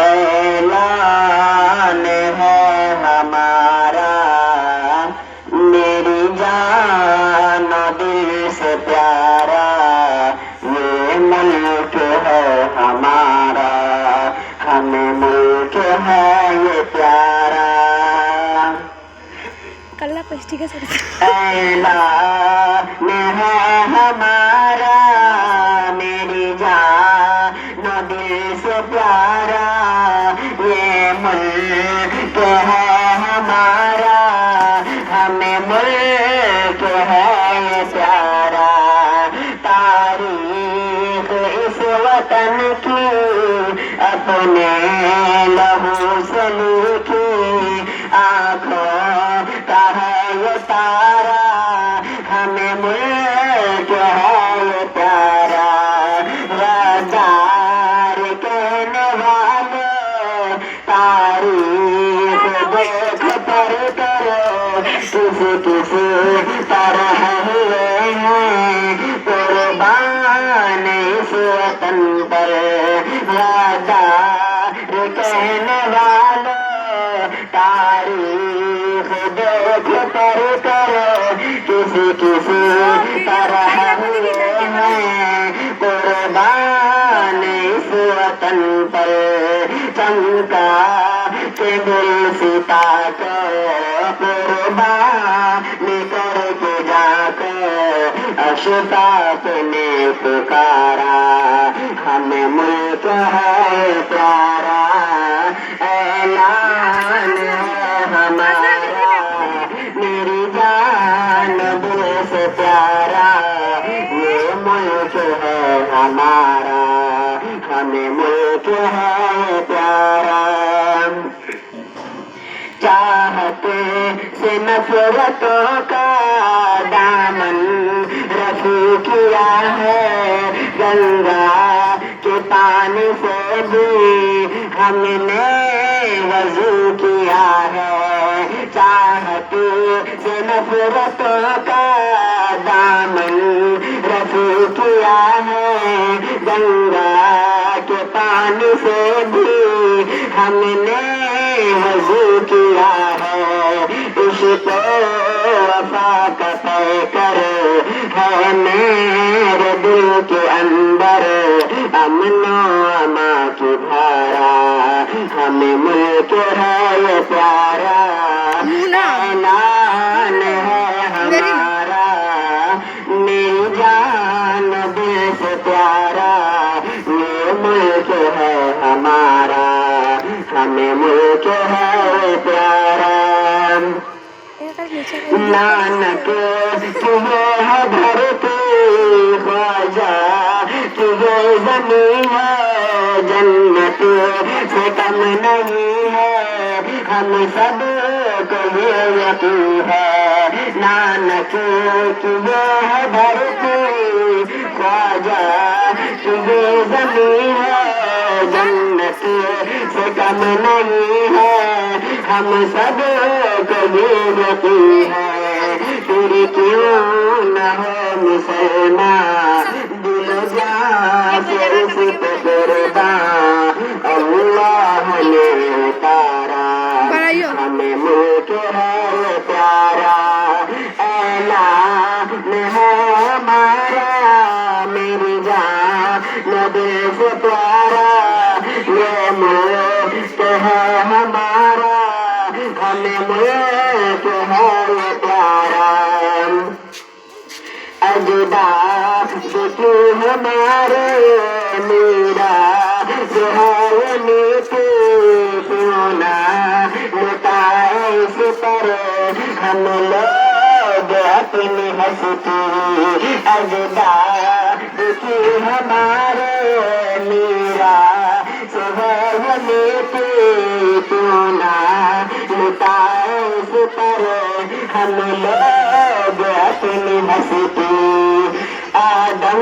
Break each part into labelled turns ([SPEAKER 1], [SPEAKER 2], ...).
[SPEAKER 1] ऐलान है हमारा, मेरी जान दिल से प्यारा, ये मुल्क है हमारा, हमें मुल्क है ये प्यारा।
[SPEAKER 2] कल्ला पेस्टी का सर
[SPEAKER 1] ऐलान है हमारा, मेरी जान दिल से प्यारा, ये मुल्क है हमारा, हमें मुल्क है ये प्यारा। तारीख इस वतन की अपने लहू से लिखी, आँखों का है ये तारा, हमें मुल्क है ये प्यारा। वफादार कहने वालों, तारीख देख पर करो, किसी किसी तरह हुए हैं कुर्बान इस वतन पर। वफादार कहने वालों, तारीख देख पर करो, किसी किसी तरह हुए हैं कुर्बान इस वतन पर। चमका के दिल सीता को कुर्बान करके जाकर अशफाक ने पुकारा, हमें मुल्क है प्यारा। ऐलान है हमारा, मेरी जान दिल से प्यारा, ये मुल्क है हमारा, हमें मुल्क है प्यारा। चाहते से नफरतों का दामन रफू किया है, गंगा के पानी से भी हमने वजू किया है। चाहते से नफरतों का दामन रफू किया है, गंगा के पानी से भी हमने वजू किया है। इसको वफा का पैकर है मेरे दिल के अंदर, अमनो अमा की धारा, हमें मुल्क है ये प्यारा। ऐलान है हमारा, मेरी जान दिल से प्यारा, ये मुल्क है हमारा, हमें मुल्क है प्यारा। नानक तुझे है धरती, ख्वाजा तुझे ज़मीन है, जन्नत से कम नहीं है, हम सब को ये यकीन है। नानक तुझे है धरती, ख्वाजा तुझे ज़मीन है, जन्नत से कम नहीं है, हम सब को ये यकीन है। फिर क्यों न हो मुसलमान, दिल जान से उस पे कुर्बान, अल्लाह ने उतारा, हमें मुल्क है प्यारा। ऐलान है हमारा, मेरी जान दिल से प्यारा, ये मुल्क है हमारा, हमें मुल्क है प्यारा। अजदाद की हमारे मेरा जो है नीति, क्यों ना लुटाए इस पर हम लोग अपनी हस्ती। अजदाद की हमारे मेरा जो है नीति, क्यों ना लुटाए इस पर हम लोग अपनी हस्ती। आदम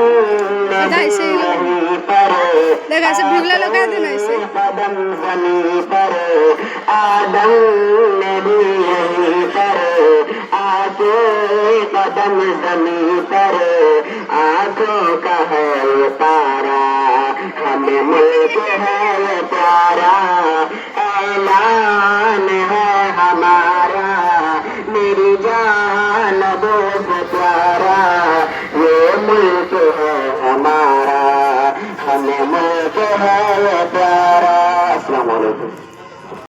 [SPEAKER 1] ने भी यहीं पर
[SPEAKER 2] देखा ऐसे भिगला लोग कहते ना ऐसे
[SPEAKER 1] कदम जमी पर आदम ने भी यहीं पर आके कदम जमी पर आंखों का है ये तारा हमें मुल्क है ये प्यारा ऐलान है हमारा मेरी जान दो से प्यारा ये मुल्क है हमारा हमें मुल्क है ये प्यारा। अस्सलाम वालेकुम।